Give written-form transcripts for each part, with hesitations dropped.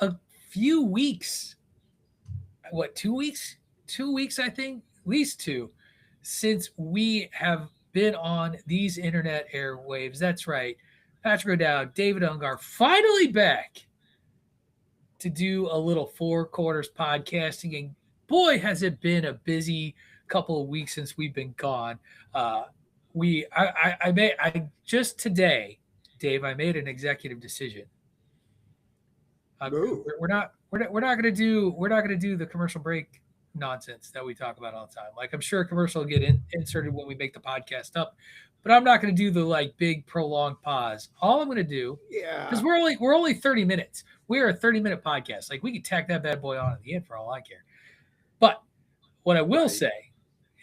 a few weeks. What, 2 weeks? 2 weeks, I think, at least two, since we have been on these internet airwaves. That's right. Patrick O'Dowd, David Ungar, finally back to do a little four quarters podcasting. And boy, has it been a busy couple of weeks since we've been gone. Uh, I just today, Dave, I made an executive decision. Ooh. We're not going to do the commercial break nonsense that we talk about all the time. Like, I'm sure a commercial will get inserted when we make the podcast up, but I'm not going to do the like big prolonged pause. All I'm going to do, because Yeah. we're only 30 minutes. We're a 30-minute podcast. Like, we could tack that bad boy on at the end for all I care. But what I will Right. say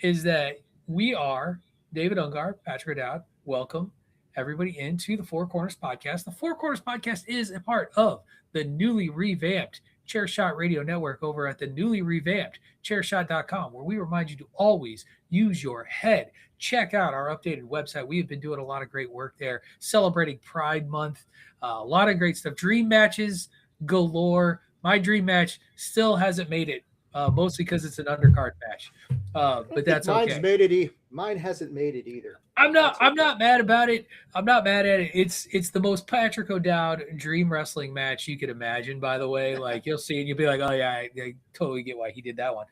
is that we are David Ungar, Patrick O'Dowd. Welcome everybody into the Four Corners Podcast. The Four Corners Podcast is a part of the newly revamped Chairshot Radio Network over at the newly revamped chairshot.com, where we remind you to always use your head. Check out our updated website. We have been doing a lot of great work there, celebrating Pride Month. A lot of great stuff. Dream matches galore. My dream match still hasn't made it, mostly because it's an undercard match. I But don't think that's mine's okay. made it. Mine hasn't made it either, I'm but not. that's I'm okay. not mad about it. I'm not mad at it. It's the most Patrick O'Dowd dream wrestling match you could imagine. By the way, like, you'll see it, you'll be like, oh yeah, I totally get why he did that one.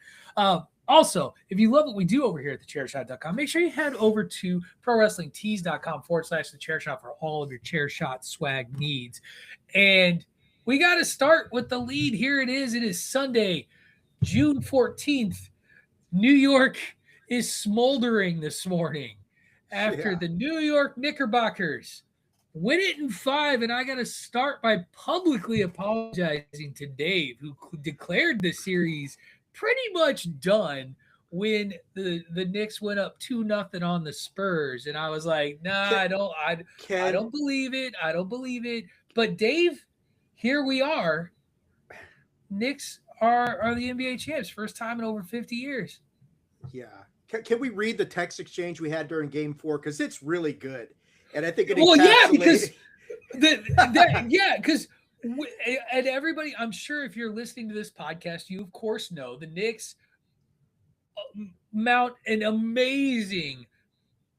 Also, if you love what we do over here at thechairshot.com, make sure you head over to prowrestlingtees.com/the chairshot for all of your chair shot swag needs. And we got to start with the lead. Here it is. It is Sunday, June 14th. New York is smoldering this morning after Yeah. the New York Knickerbockers win it in five. And I got to start by publicly apologizing to Dave, who declared the series pretty much done when the Knicks went up 2-0 on the Spurs. And I was like, nah, Ken, I Ken, don't believe it. I don't believe it. But Dave, here we are. Knicks are the NBA champs, first time in over 50 years. yeah. Can we read the text exchange we had during Game 4? Because it's really good, and I think it Well, yeah, encapsulated. because because and everybody, I'm sure if you're listening to this podcast, you of course know the Knicks mount an amazing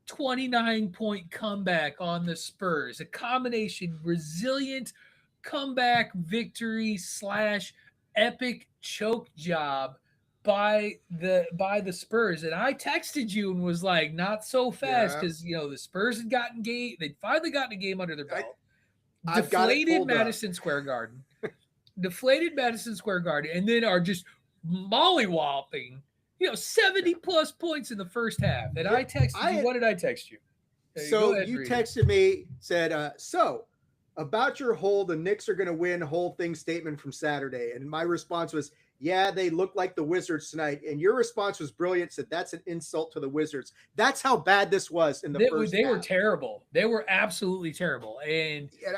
29-point comeback on the Spurs, a combination resilient comeback victory slash epic choke job by the Spurs. And I texted you and was like, not so fast, Yeah, because the Spurs had gotten game, they'd finally gotten a game under their I, belt. I've got it Deflated pulled up. Madison Square Garden. Deflated Madison Square Garden, and then are just mollywhopping, 70 plus points in the first half. And Yeah, I texted you. I What did I text you? Go so ahead and you read it. texted me, said, so about your whole the Knicks are going to win whole thing statement from Saturday, and my response was, yeah, they look like the Wizards tonight, and your response was brilliant. Said that's an insult to the Wizards. That's how bad this was in the first They were half. terrible. They were absolutely terrible. And And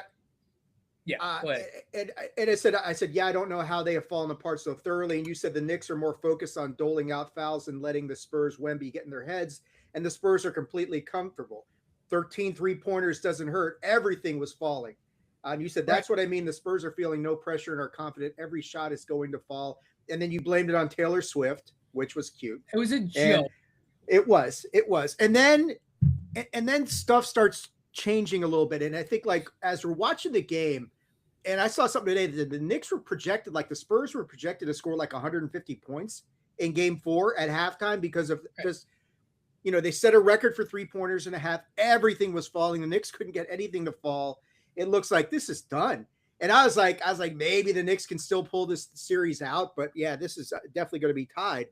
yeah, Uh, go ahead. and I said, yeah, I don't know how they have fallen apart so thoroughly. And you said the Knicks are more focused on doling out fouls and letting the Spurs Wemby get in their heads, and the Spurs are completely comfortable. 13 3-pointers doesn't hurt. Everything was falling. And you said Right. that's what I mean. The Spurs are feeling no pressure and are confident every shot is going to fall. And then you blamed it on Taylor Swift, which was cute. It was a And joke. it was. And then stuff starts changing a little bit. And I think like as we're watching the game, and I saw something today that the Knicks were projected, like the Spurs were projected to score like 150 points in game 4 at halftime because of Right. just, they set a record for 3-pointers and a half. Everything was falling. The Knicks couldn't get anything to fall. It looks like this is done. And I was like, maybe the Knicks can still pull this series out, but yeah, this is definitely going to be tied.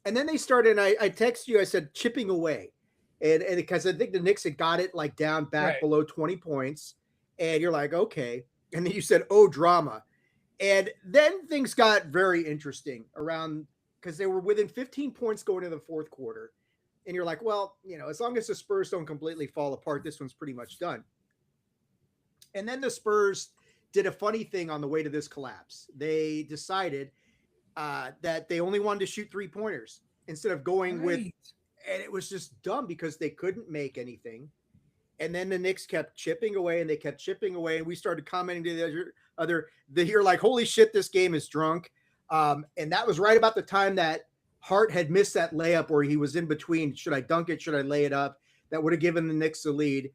And then they started, and I texted you, I said, chipping away. And because I think the Knicks had got it like down back Right. below 20 points. And you're like, okay. And then you said, oh, drama. And then things got very interesting around because they were within 15 points going into the fourth quarter. And you're like, well, as long as the Spurs don't completely fall apart, this one's pretty much done. And then the Spurs did a funny thing on the way to this collapse. They decided that they only wanted to shoot 3-pointers instead of going with, Right. and it was just dumb because they couldn't make anything. And then the Knicks kept chipping away and they kept chipping away. And we started commenting to you're like, holy shit, this game is drunk. And that was right about the time that Hart had missed that layup where he was in between. Should I dunk it? Should I lay it up? That would have given the Knicks the lead.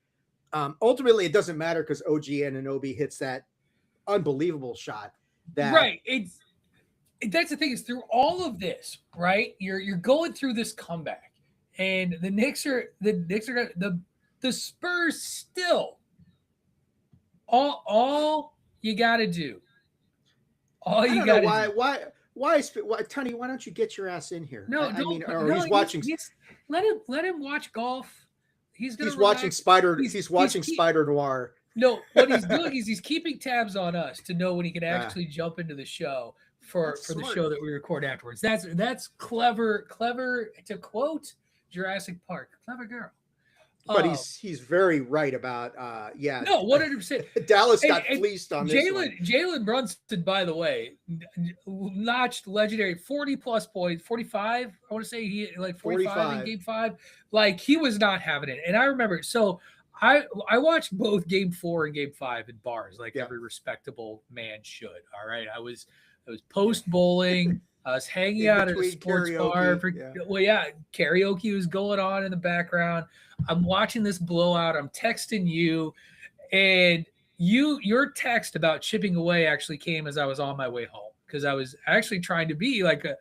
Ultimately, it doesn't matter because OG Anunoby hits that unbelievable shot. That Right. That's the thing is through all of this, right? You're going through this comeback, and the Spurs still all you got to do, all I you don't know got to do. why Tony, why don't you get your ass in here? No, I mean, don't or no. he's watching. He's let him watch golf. He's gonna He's watching relax. Spider. He's watching Spider Noir. No, what he's doing is he's keeping tabs on us to know when he can Ah, actually jump into the show that's for the smart. show that we record afterwards. That's clever to quote Jurassic Park. Clever girl. But Um, he's very right about no, 100%. Dallas And, got and fleeced on this one. Jalen Brunson, by the way, notched legendary 40 plus points, 45. I want to say he like 45 in 45. game 5. Like he was not having it. And I remember so I watched both game 4 and game 5 in bars, like Yeah. every respectable man should. All right. I was post bowling. I was hanging In out at a between sports bar karaoke. for Yeah. well, yeah, karaoke was going on in the background. I'm watching this blowout. I'm texting you, and your text about chipping away actually came as I was on my way home because I was actually trying to be like a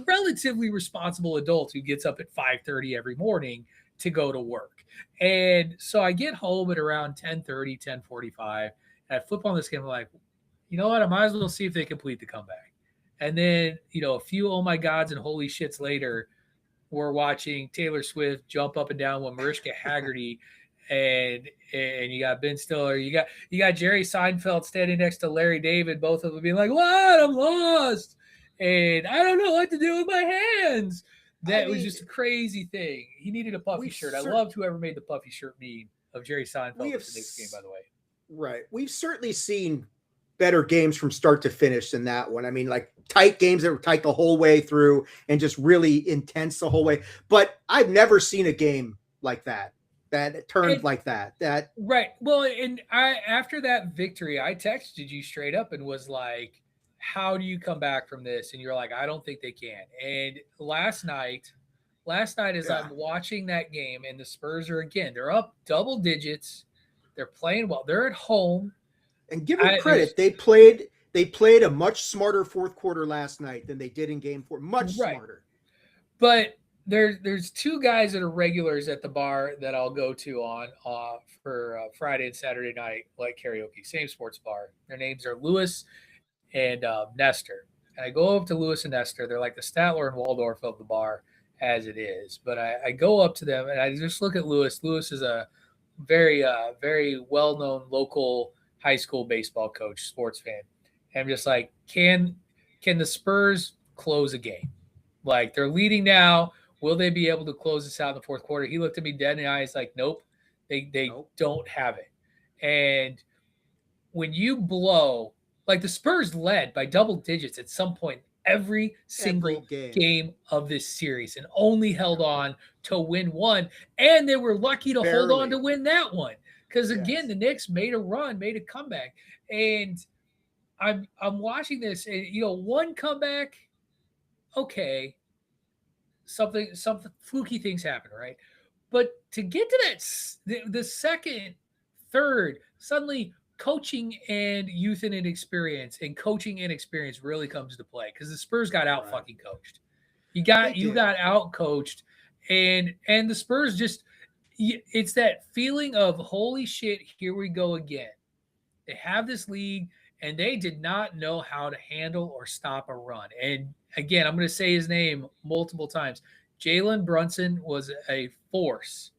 relatively responsible adult who gets up at 5:30 every morning to go to work. And so I get home at around 10:30, 10:45, and I flip on this game. I'm like, you know what? I might as well see if they complete the comeback. And then, a few oh my gods and holy shits later, we're watching Taylor Swift jump up and down with Mariska Haggerty, and you got Ben Stiller, you got Jerry Seinfeld standing next to Larry David, both of them being like, "What? I'm lost, and I don't know what to do with my hands." I That was mean, just a crazy thing. He needed a puffy we've shirt. I cer- loved whoever made the puffy shirt meme of Jerry we Seinfeld have at the Knicks game, by the way. right. We've certainly seen better games from start to finish than that one. I mean, like tight games that were tight the whole way through and just really intense the whole way. But I've never seen a game like that turned And like that. That right. Well, and I after that victory, I texted you straight up and was like, "How do you come back from this?" And you're like, "I don't think they can." And last night as yeah. I'm watching that game and the Spurs are again, they're up double digits. They're playing well. They're at home. And give them There's credit, they played a much smarter fourth quarter last night than they did in game 4. Much right. smarter. But there's two guys that are regulars at the bar that I'll go to on for Friday and Saturday night like karaoke, same sports bar. Their names are Lewis and Nestor. And I go up to Lewis and Nestor. They're like the Statler and Waldorf of the bar as it is. But I go up to them and I just look at Lewis. Lewis is a very well known local high school baseball coach, sports fan. And I'm just like, can the Spurs close a game? Like they're leading now. Will they be able to close this out in the fourth quarter? He looked at me dead in the eyes like, nope, they Nope. don't have it. And when you blow, like the Spurs led by double digits at some point every Every single game. game of this series and only held Yeah. on to win one. And they were lucky to hold on to Barely. win that one. Because again, Yes. the Knicks made a run, made a comeback. And I'm watching this and one comeback, okay, something fluky things happen, right? But to get to the second, third, suddenly coaching and youth and inexperience and coaching inexperience really comes to play because the Spurs got out Right. fucking coached. They You did. got out coached, and the Spurs just it's that feeling of holy shit, here we go again. They have this league and they did not know how to handle or stop a run. And again, I'm going to say his name multiple times. Jalen Brunson was a force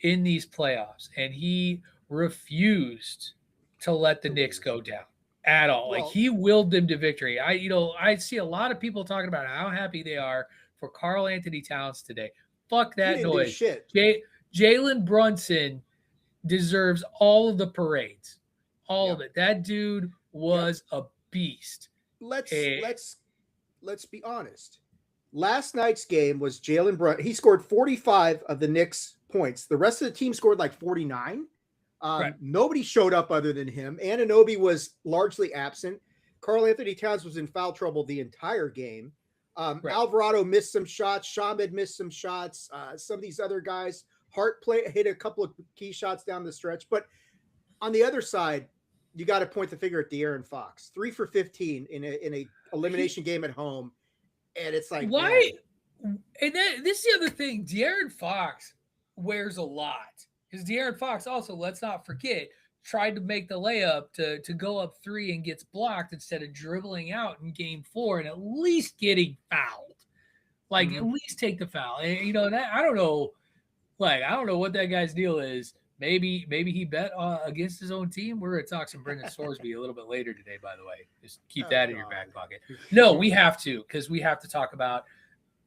in these playoffs, and he refused to let the To Knicks lose. go down at all. Like Well, he willed them to victory. I see a lot of people talking about how happy they are for Carl Anthony Towns today. Fuck he that didn't do noise. shit. Jalen Brunson deserves all of the parades, all of Yep. it. That dude Yep. was a beast. Let's Eh, let's let's be honest. Last night's game was Jalen Brunson. He scored 45 of the Knicks points. The rest of the team scored like 49. Right. Nobody showed up other than him. Anunoby was largely absent. Karl Anthony Towns was in foul trouble the entire game. Right. Alvarado missed some shots. Shamed missed some shots. Some of these other guys, Hart hit a couple of key shots down the stretch. But on the other side, you got to point the finger at De'Aaron Fox. 3 for 15 in a elimination game at home. And it's like, Why? man. And this is the other thing. De'Aaron Fox wears a lot. Because De'Aaron Fox also, let's not forget, tried to make the layup to go up 3 and gets blocked instead of dribbling out in game 4 and at least getting fouled. Like, at least take the foul. And, that I don't know. Like, I don't know what that guy's deal is. Maybe he bet against his own team. We're going to talk some Brendan Sorsby a little bit later today, by the way. Just keep that in your back pocket. No, we have to, because we have to talk about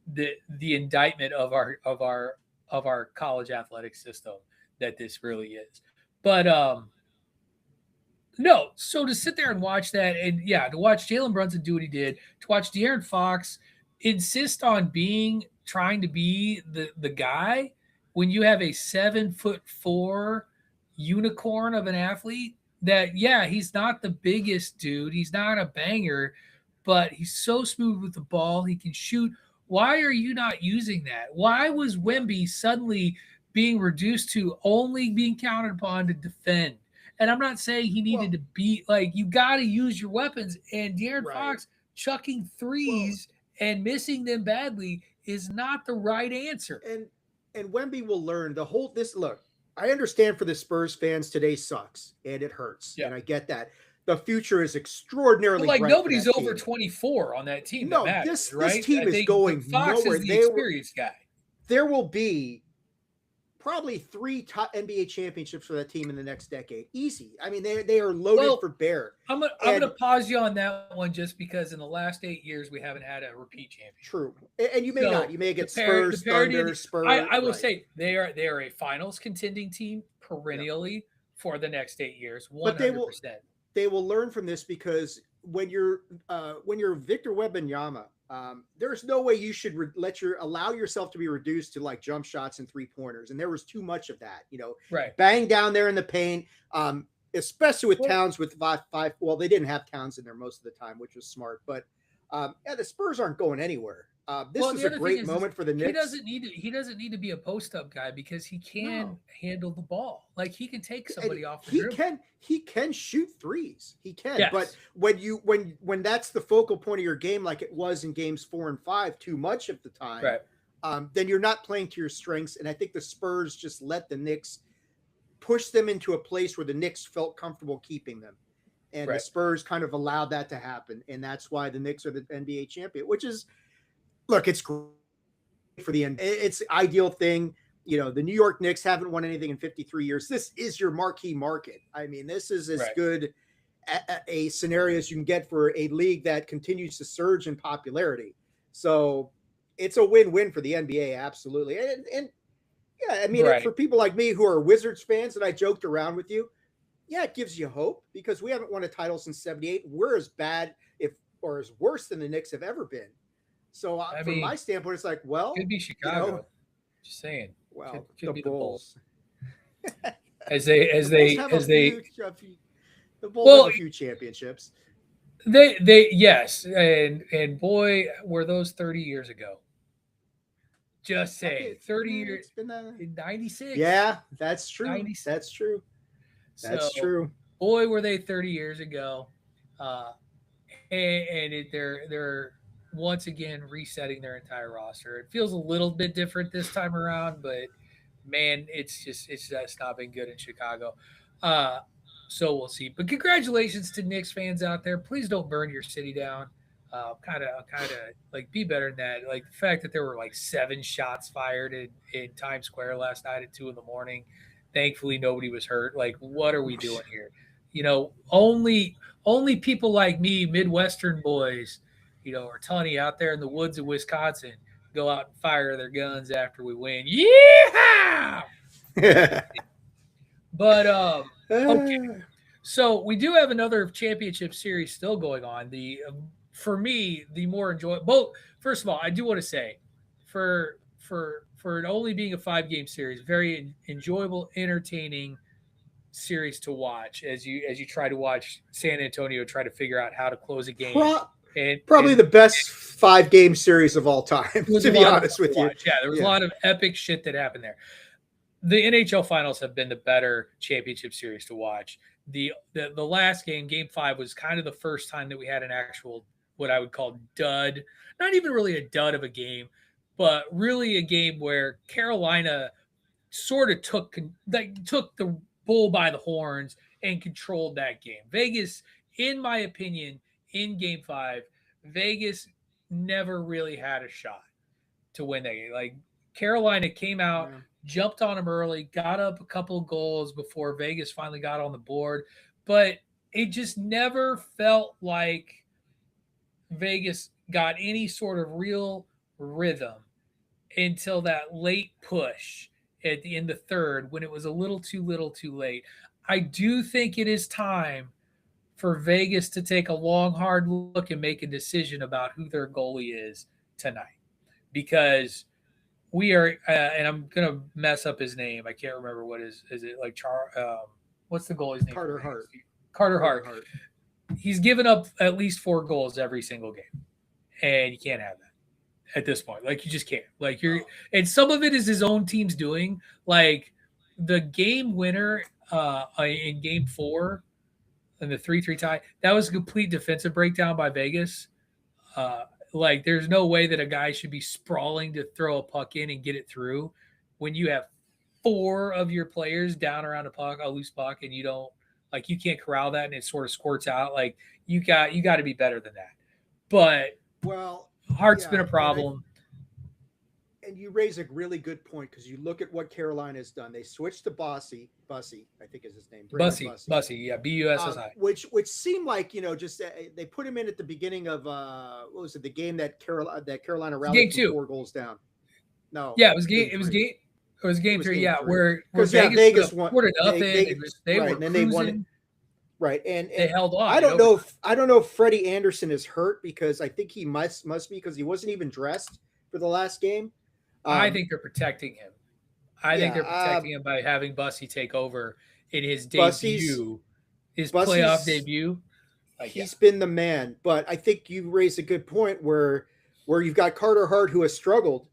the indictment of our college athletic system that this really is. But no, so to sit there and watch that, and to watch Jalen Brunson do what he did, to watch De'Aaron Fox insist on trying to be the guy when you have a 7'4" unicorn of an athlete that, he's not the biggest dude. He's not a banger, but he's so smooth with the ball. He can shoot. Why are you not using that? Why was Wemby suddenly being reduced to only being counted upon to defend? And I'm not saying he needed to be like, you got to use your weapons. And De'Aaron Fox chucking threes and missing them badly is not the right answer. And Wemby will learn look, I understand for the Spurs fans, today sucks and it hurts. And I get that. The future is extraordinarily bright. Nobody's over team. 24 on that team. No, that matters, this team is going Fox nowhere. Is the experienced guy. There will be probably 3 top NBA championships for that team in the next decade. Easy. I mean, they are loaded for bear. I'm gonna pause you on that one just because in the last 8 years we haven't had a repeat champion. True, and you may not. You may get Spurs, Thunder, Spurs. I will say they are a finals contending team perennially for the next 8 years. 100%. They will learn from this because when you're Victor Wembanyama, there's no way you should allow yourself to be reduced to like jump shots and 3-pointers. And there was too much of that, bang down there in the paint, especially with Towns with five. Well, they didn't have Towns in there most of the time, which was smart, but the Spurs aren't going anywhere. This is a great moment for the Knicks. He doesn't need to be a post-up guy because he can handle the ball. Like he can take somebody off the dribble. He can shoot threes. He can. Yes. But when that's the focal point of your game, like it was in games 4 and 5, too much of the time, then you're not playing to your strengths. And I think the Spurs just let the Knicks push them into a place where the Knicks felt comfortable keeping them. And the Spurs kind of allowed that to happen. And that's why the Knicks are the NBA champion, which is, look, it's great for the end. It's an ideal thing. The New York Knicks haven't won anything in 53 years. This is your marquee market. I mean, this is as good a scenario as you can get for a league that continues to surge in popularity. So it's a win-win for the NBA, absolutely. And I mean, for people like me who are Wizards fans, and I joked around with you, it gives you hope because we haven't won a title since 78. We're as bad or as worse than the Knicks have ever been. So from my standpoint, it's like, could be Chicago. Just saying. Well, could the be Bulls. The Bulls have a few championships. They yes, and boy, were those 30 years ago. Just say 30 years. In 96. Yeah, that's true. 96. That's true. That's true. Boy, were they 30 years ago. They're once again resetting their entire roster. It feels a little bit different this time around, but man, it's just not been good in Chicago. So we'll see. But congratulations to Knicks fans out there. Please don't burn your city down. Kind of like be better than that. Like the fact that there were like 7 shots fired in Times Square last night at 2 a.m. Thankfully, nobody was hurt. Like, what are we doing here? Only people like me, Midwestern boys, or Tony out there in the woods of Wisconsin, go out and fire their guns after we win. Yeah. But okay. So we do have another championship series still going on. For me, the more enjoyable. Both. First of all, I do want to say, for for it only being a 5 game series, very enjoyable, entertaining series to watch as you try to watch San Antonio try to figure out how to close a game. Pro- Probably And the best 5 game series of all time, it was a to be lot of fun honest to with you. watch. Yeah, there was a Yeah. lot of epic shit that happened there. The NHL finals have been the better championship series to watch. The last game, game 5, was kind of the first time that we had an actual what I would call dud. Not even really a dud of a game, but really a game where Carolina sort of took the bull by the horns and controlled that game. Vegas, in my opinion, in game 5, Vegas never really had a shot to win that game. Like Carolina came out, Yeah. jumped on them early, got up a couple of goals before Vegas finally got on the board, but it just never felt like Vegas got any sort of real rhythm until that late push in the third when it was a little too late. I do think it is time for Vegas to take a long, hard look and make a decision about who their goalie is tonight because we are, and I'm gonna mess up his name. I can't remember what is it like what's the goalie's name for Carter Vegas? Hart. Carter Carter Hart. Hart. He's given up at least 4 goals every single game, and you can't have that at this point. Like you just can't. Like you're, Oh. and some of it is his own team's doing. Like the game winner in game 4 and the 3-3 tie. That was a complete defensive breakdown by Vegas. Uh, like there's no way that a guy should be sprawling to throw a puck in and get it through when you have 4 of your players down around a loose puck, and you don't like you can't corral that and it sort of squirts out. Like you got to be better than that. But Well, Hart's been yeah, a problem. and you raise a really good point because you look at what Carolina has done. They switched to Bussy, I think is his name, Brandon Bussy, yeah, BUSSI. which seemed like just they put him in at the beginning of what was it, the game that Carolina rallied Game from 2. 4 goals down. No, Yeah, it was game. game It was 3. game. It was game It was 3. game Yeah, 3 where because yeah, Vegas put Vegas up won. 4-0. They Right, were and then they won it. cruising. Right, They and held on. I don't know if Freddie Anderson is hurt because I think he must be because he wasn't even dressed for the last game. I think they're protecting him. I think Yeah, they're protecting him by having Bussy take over in his Bussy's debut, his playoff Bussy's debut. Like, yeah, he's been the man. But I think you raised a good point where you've got Carter Hart who has struggled,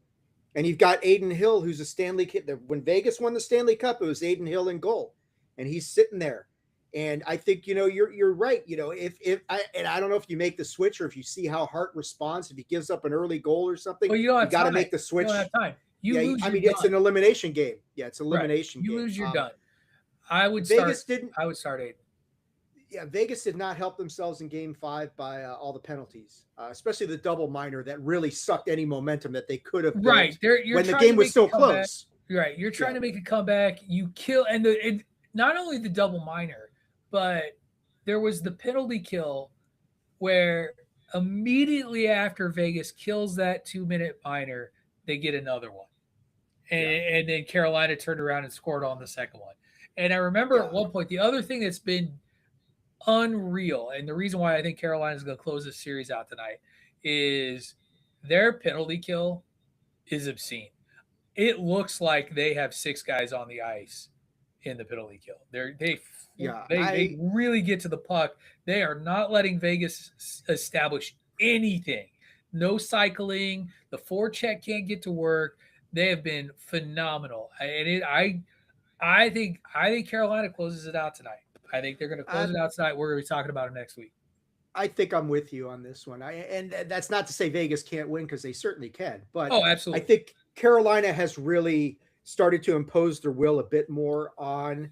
and you've got Aiden Hill who's a Stanley Cup. When Vegas won the Stanley Cup, it was Aiden Hill in goal, and he's sitting there. And I think you're right. I don't know if you make the switch or if you see how Hart responds if he gives up an early goal or something. well, you don't You have got to time. make the You switch. don't have time. You Yeah, lose. I You're mean done. it's an elimination game. Yeah, it's an Right. elimination You game. lose. You're done. I would Vegas start. didn't. I would start 8. Yeah, Vegas did not help themselves in Game 5 by all the penalties, especially the double minor that really sucked any momentum that they could have built Right. You're when the trying game to was make still a comeback. close. Right. You're trying Yeah. to make a comeback. You kill, and not only the double minor, but there was the penalty kill where immediately after Vegas kills that 2-minute minor, they get another one. And then Carolina turned around and scored on the second one. And I remember Yeah. at one point, the other thing that's been unreal, and the reason why I think Carolina is going to close this series out tonight is their penalty kill is obscene. It looks like they have 6 guys on the ice in the penalty kill. Yeah, They really get to the puck. They are not letting Vegas establish anything. No cycling. The forecheck can't get to work. They have been phenomenal, I think Carolina closes it out tonight. I think they're going to close I it out tonight. We're going to be talking about it next week. I think I'm with you on this one. And that's not to say Vegas can't win because they certainly can, but Oh, I absolutely. think Carolina has really started to impose their will a bit more on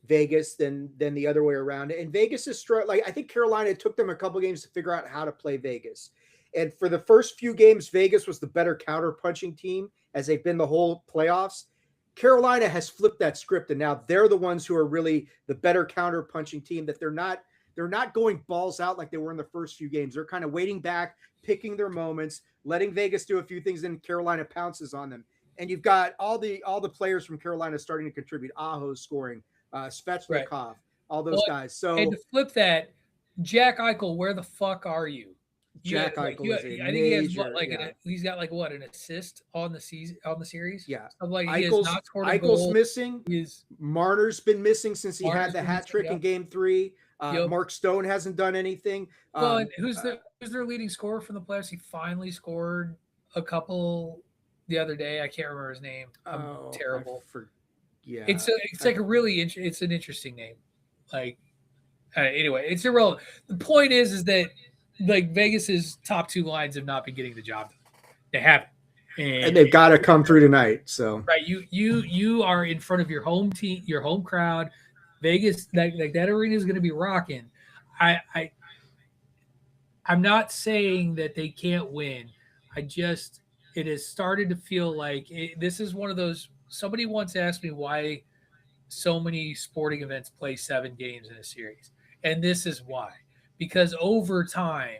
Vegas than the other way around. And Vegas is like I think Carolina took them a couple games to figure out how to play Vegas. And for the first few games, Vegas was the better counter punching team as they've been the whole playoffs. Carolina has flipped that script, and now they're the ones who are really the better counter punching team. That they're not going balls out like they were in the first few games. They're kind of waiting back, picking their moments, letting Vegas do a few things, and Carolina pounces on them. And you've got all the players from Carolina starting to contribute. Aho scoring, Right. Svechnikov, all those Well, guys. and So to flip that, Jack Eichel, where the fuck are you? Jack Right. Eichel is a I think he has what major, yeah, he's got like what an assist on the season on the series. yeah. Something like he has Eichel's not scored a Eichel's goal. missing. He is Marner's been missing since he had Marner's the been hat missing. trick in Yep. Game 3. Yep. Mark Stone hasn't done anything. Well, and who's their leading scorer from the playoffs? He finally scored a couple the other day. I can't remember his name. I'm Oh, I terrible. for yeah. It's I, like a really it's an interesting name. Like anyway, it's irrelevant. The point is that like Vegas's top two lines have not been getting the job done. They haven't, and and they've got to come through tonight. So right, you are in front of your home team, your home crowd. Vegas, like that arena is going to be rocking. I I'm not saying that they can't win. I just it has started to feel like this is one of those. Somebody once asked me why so many sporting events play 7 games in a series, and this is why. Because over time,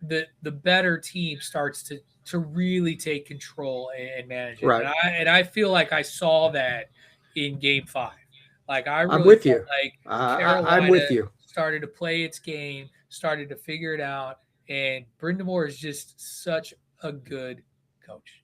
the better team starts to really take control and manage it, right, and I feel like I saw that in Game 5. Like I I'm really with felt you. like I'm Carolina with you. started to play its game, started to figure it out, and Brindamore is just such a good coach.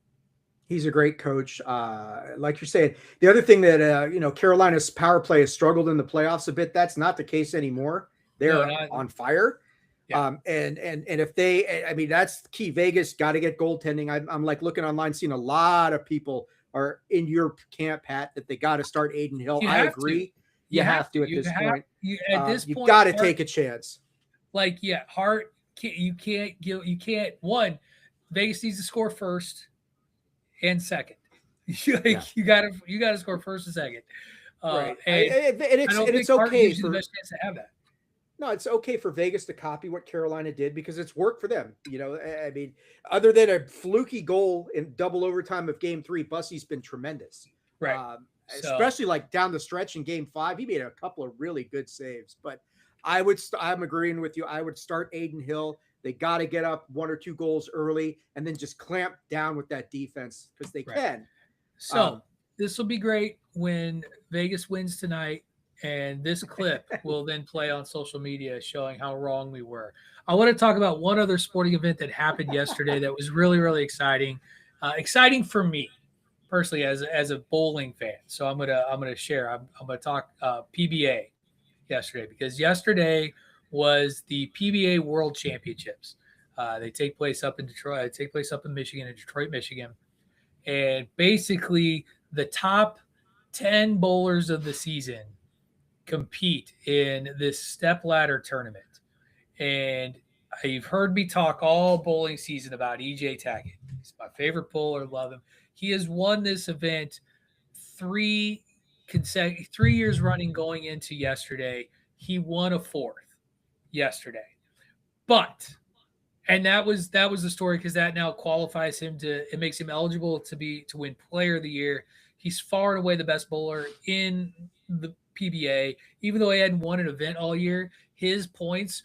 He's a great coach. Like you're saying, the other thing that Carolina's power play has struggled in the playoffs a bit. That's not the case anymore. No, They're not on fire. yeah, And if they, I mean, that's key. Vegas got to get goaltending. I'm like looking online, seeing a lot of people are in your camp, Pat, that they got to start Aiden Hill. you I have to. agree. You have to at You this have point. you at this You point. got to Hart, take a chance. like yeah, Hart. You can't. One, Vegas needs to score first and second. Yeah, You gotta score first and second. right. And I don't And think it's Hart okay gives you the for best chance to have that. No, it's okay for Vegas to copy what Carolina did because it's worked for them. I mean, other than a fluky goal in double overtime of Game 3, Bussy's been tremendous. Right. So Especially like down the stretch in Game 5, he made a couple of really good saves. But I'm agreeing with you. I would start Aiden Hill. They got to get up 1 or 2 goals early and then just clamp down with that defense because they right. can. So this will be great when Vegas wins tonight, and this clip will then play on social media showing how wrong we were. I want to talk about one other sporting event that happened yesterday that was really, really exciting. Exciting for me personally as a bowling fan. So I'm gonna share. I'm gonna talk PBA yesterday because yesterday was the PBA World Championships. They take place up in Detroit. They take place up in Michigan, in Detroit, Michigan, and basically the top 10 bowlers of the season compete in this step ladder tournament. And you've heard me talk all bowling season about EJ Tackett. He's my favorite bowler, love him. He has won this event 3 years running going into yesterday. He won a fourth yesterday. But and that was the story because that now qualifies him to it makes him eligible to win player of the year. He's far and away the best bowler in the PBA. Even though he hadn't won an event all year, his points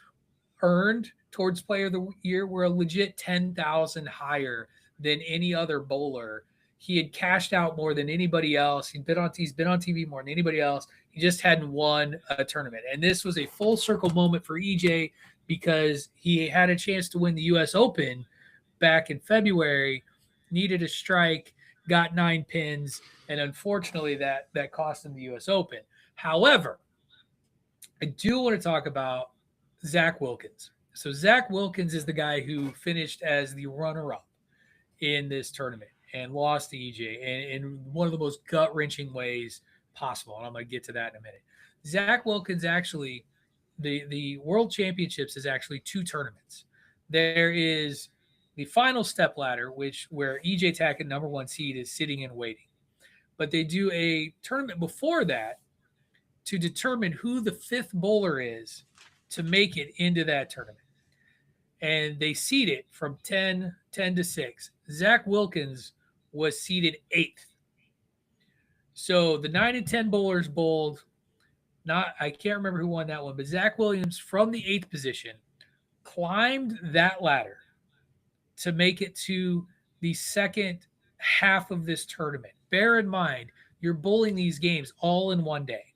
earned towards player of the year were a legit 10,000 higher than any other bowler. He had cashed out more than anybody else. He's been on TV more than anybody else. He just hadn't won a tournament. And this was a full circle moment for EJ because he had a chance to win the US Open back in February, needed a strike, got 9 pins, and unfortunately that cost him the US Open. However, I do want to talk about Zach Wilkins. So Zach Wilkins is the guy who finished as the runner-up in this tournament and lost to EJ in one of the most gut-wrenching ways possible. And I'm going to get to that in a minute. Zach Wilkins actually, the World Championships is actually 2 tournaments. There is the final step ladder, where EJ Tackett, number 1 seed, is sitting and waiting. But they do a tournament before that to determine who the 5th bowler is to make it into that tournament. And they seed it from 10 to 6. Zach Wilkins was seeded 8th. So the 9 and 10 bowlers bowled. I can't remember who won that one, but Zach Williams from the 8th position climbed that ladder to make it to the second half of this tournament. Bear in mind, you're bowling these games all in one day.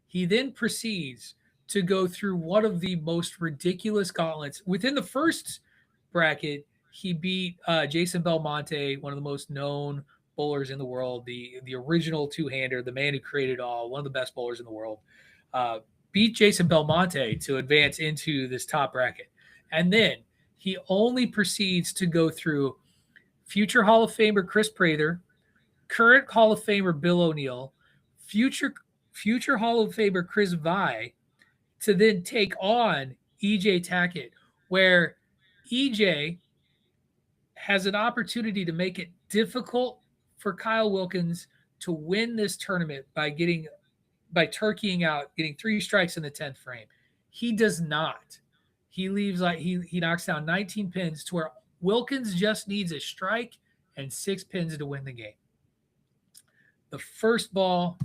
He then proceeds to go through one of the most ridiculous gauntlets within the first bracket. He beat Jason Belmonte, one of the most known bowlers in the world, the original two-hander, the man who created all, one of the best bowlers in the world. Uh, Beat Jason Belmonte to advance into this top bracket. And then he only proceeds to go through future Hall of Famer Chris Prather, current Hall of Famer Bill O'Neill, future future Hall of Famer Chris Vi, to then take on EJ Tackett, where EJ has an opportunity to make it difficult for Kyle Wilkins to win this tournament by turkeying out, getting 3 strikes in the 10th frame. He does not. He leaves like he knocks down 19 pins to where Wilkins just needs a strike and 6 pins to win the game. The first ball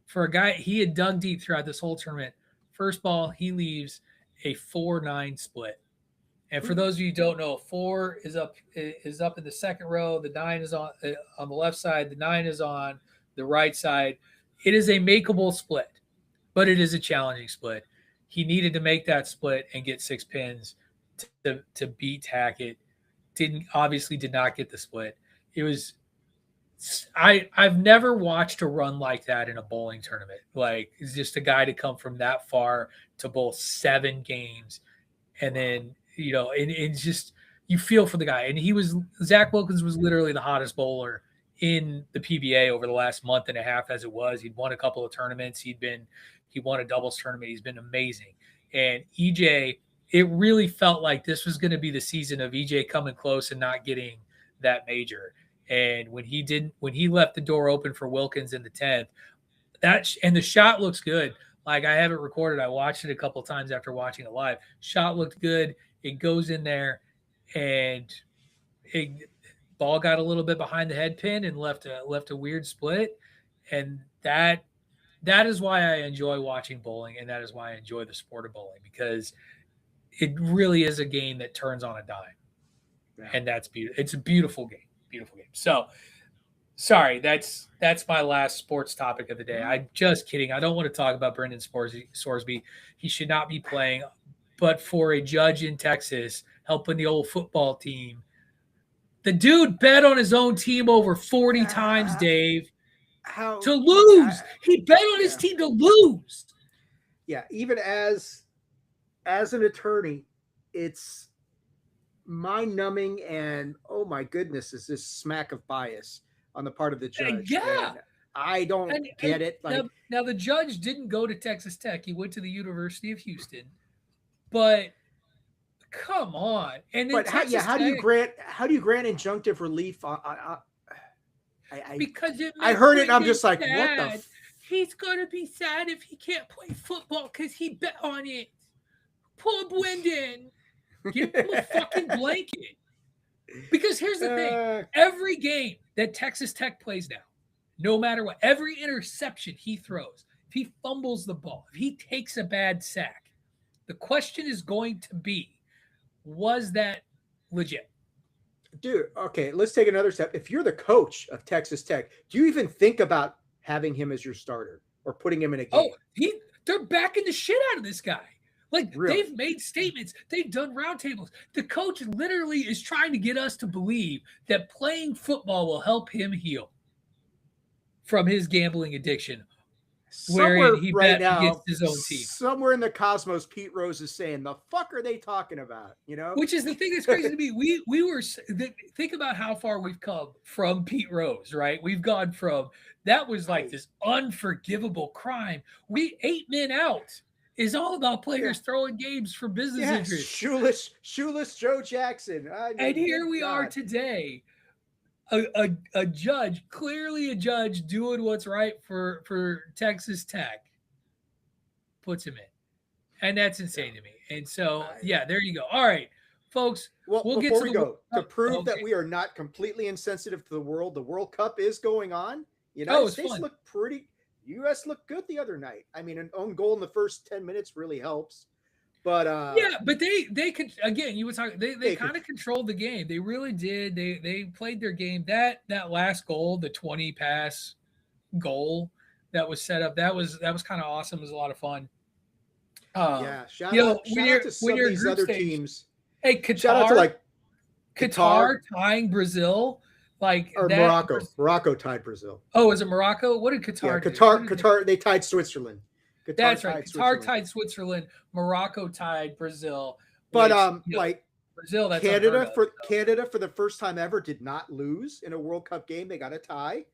for a guy, he had dug deep throughout this whole tournament. First ball, he leaves a 4-9 split. And for those of you who don't know, 4 is up in the second row. The 9 is on the left side. The 9 is on the right side. It is a makeable split, but it is a challenging split. He needed to make that split and get 6 pins to beat Tackett. Did not get the split. It was I've never watched a run like that in a bowling tournament. Like, it's just a guy to come from that far to bowl 7 games, and then and it's just, you feel for the guy. And Zach Wilkins was literally the hottest bowler in the PBA over the last month and a half as it was. He'd won a couple of tournaments. He won a doubles tournament. He's been amazing. And EJ, it really felt like this was going to be the season of EJ coming close and not getting that major. And when he left the door open for Wilkins in the 10th, and the shot looks good. Like, I have it recorded. I watched it a couple of times after watching it live. Shot looked good. It goes in there, and ball got a little bit behind the head pin and left a weird split. And that is why I enjoy watching bowling, and that is why I enjoy the sport of bowling, because it really is a game that turns on a dime. Yeah. And that's beautiful. It's a beautiful game. Beautiful game. So, sorry, that's my last sports topic of the day. I'm just kidding. I don't want to talk about Brendan Sorsby. He should not be playing. But for a judge in Texas helping the old football team, the dude bet on his own team over 40 times, Dave, to lose. He bet on his team to lose. Yeah, even as an attorney, it's mind-numbing, and oh my goodness, is this smack of bias on the part of the judge? Yeah, and I don't get it. Like, now the judge didn't go to Texas Tech; he went to the University of Houston. But come on, and then how do you grant injunctive relief? Because I heard it, and I'm just like, sad. What the? He's gonna be sad if he can't play football because he bet on it. Poor Brendan. Give him a fucking blanket. Because here's the thing. Every game that Texas Tech plays now, no matter what, every interception he throws, if he fumbles the ball, if he takes a bad sack, the question is going to be, was that legit? Dude, okay, let's take another step. If you're the coach of Texas Tech, do you even think about having him as your starter or putting him in a game? Oh, they're backing the shit out of this guy. Like, really? They've made statements. They've done roundtables. The coach literally is trying to get us to believe that playing football will help him heal from his gambling addiction. Somewhere he right now, against his own team. Somewhere in the cosmos, Pete Rose is saying, "The fuck are they talking about?" Which is the thing that's crazy to me. We were think about how far we've come from Pete Rose, right? We've gone from that was like this unforgivable crime. 8 men out is all about players throwing games for business interests. Shoeless Joe Jackson, and here we are today. A judge, clearly a judge doing what's right for Texas Tech, puts him in. And that's insane to me. And so, there you go. All right, folks. We'll get to prove that we are not completely insensitive to the World Cup is going on. United States U.S. looked good the other night. I mean, an own goal in the first 10 minutes really helps. But but they could, again, you were talking, they kind of controlled the game. They really did. They played their game. That last goal, the 20 pass goal that was set up, that was kind of awesome. It was a lot of fun. Shout out to some of these other teams. Hey, Shout out to like Qatar tying Brazil, like or that. Morocco. Morocco tied Brazil. Oh, is it Morocco? What did Yeah, Qatar do? Qatar they tied Switzerland. Qatar That's right. tied Qatar Switzerland. tied Switzerland. Morocco tied Brazil. But Which like Brazil, that's unheard of. Canada for the first time ever did not lose in a World Cup game. They got a tie.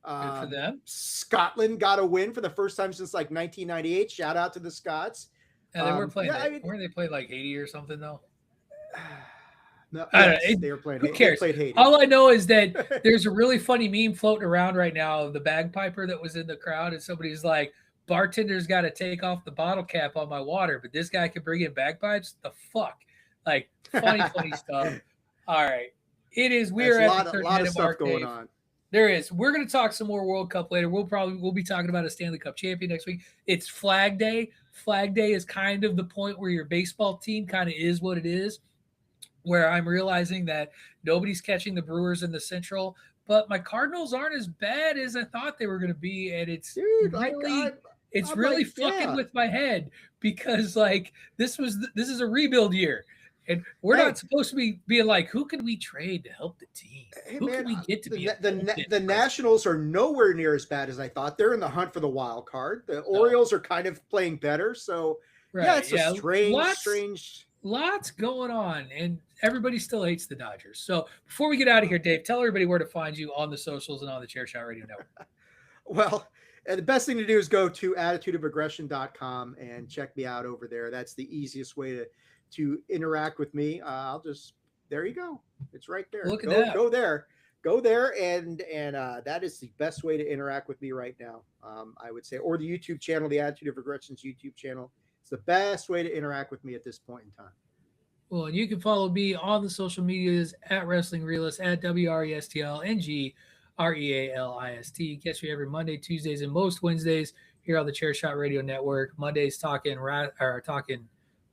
Good for them. Scotland got a win for the first time since like 1998. Shout out to the Scots. And they were playing. Weren't they playing like Haiti or something though? No, they were playing. Who cares? They played Haiti. All I know is that there's a really funny meme floating around right now of the bagpiper that was in the crowd, and somebody's like, "Bartender's got to take off the bottle cap on my water, but this guy can bring in bagpipes." The fuck, like funny stuff. All right, it is. We're at the 30-minute mark, going on. There is. We're going to talk some more World Cup later. We'll be talking about a Stanley Cup champion next week. It's Flag Day. Flag Day is kind of the point where your baseball team kind of is what it is, where I'm realizing that nobody's catching the Brewers in the Central, but my Cardinals aren't as bad as I thought they were going to be, and it's really fucking with my head because like this is a rebuild year. And we're not supposed to be being like, who can we trade to help the team? Who can we get to be the Nationals are nowhere near as bad as I thought. They're in the hunt for the wild card. The Orioles are kind of playing better. So it's a strange. Lots going on, and everybody still hates the Dodgers. So before we get out of here, Dave, tell everybody where to find you on the socials and on the Chairshot Radio Network. Well, the best thing to do is go to attitudeofaggression.com and check me out over there. That's the easiest way to interact with me. There you go. It's right there. Look at that. Go there. And that is the best way to interact with me right now. I would say, or the YouTube channel, the Attitude of Aggression's YouTube channel. It's the best way to interact with me at this point in time. Well, and you can follow me on the social medias at Wrestling Realist, at WRESTLNGREALIST. Catch me every Monday, Tuesdays, and most Wednesdays here on the Chairshot Radio Network. Mondays talking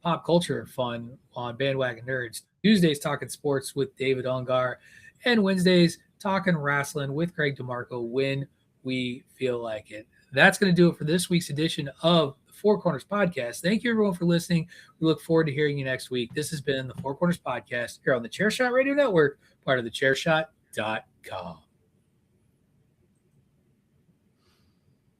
pop culture fun on Bandwagon Nerds. Tuesdays talking sports with David Ungar, and Wednesdays talking wrestling with Greg DeMarco when we feel like it. That's going to do it for this week's edition of the Four Corners Podcast. Thank you, everyone, for listening. We look forward to hearing you next week. This has been the Four Corners Podcast here on the Chairshot Radio Network, part of the Chairshot.com.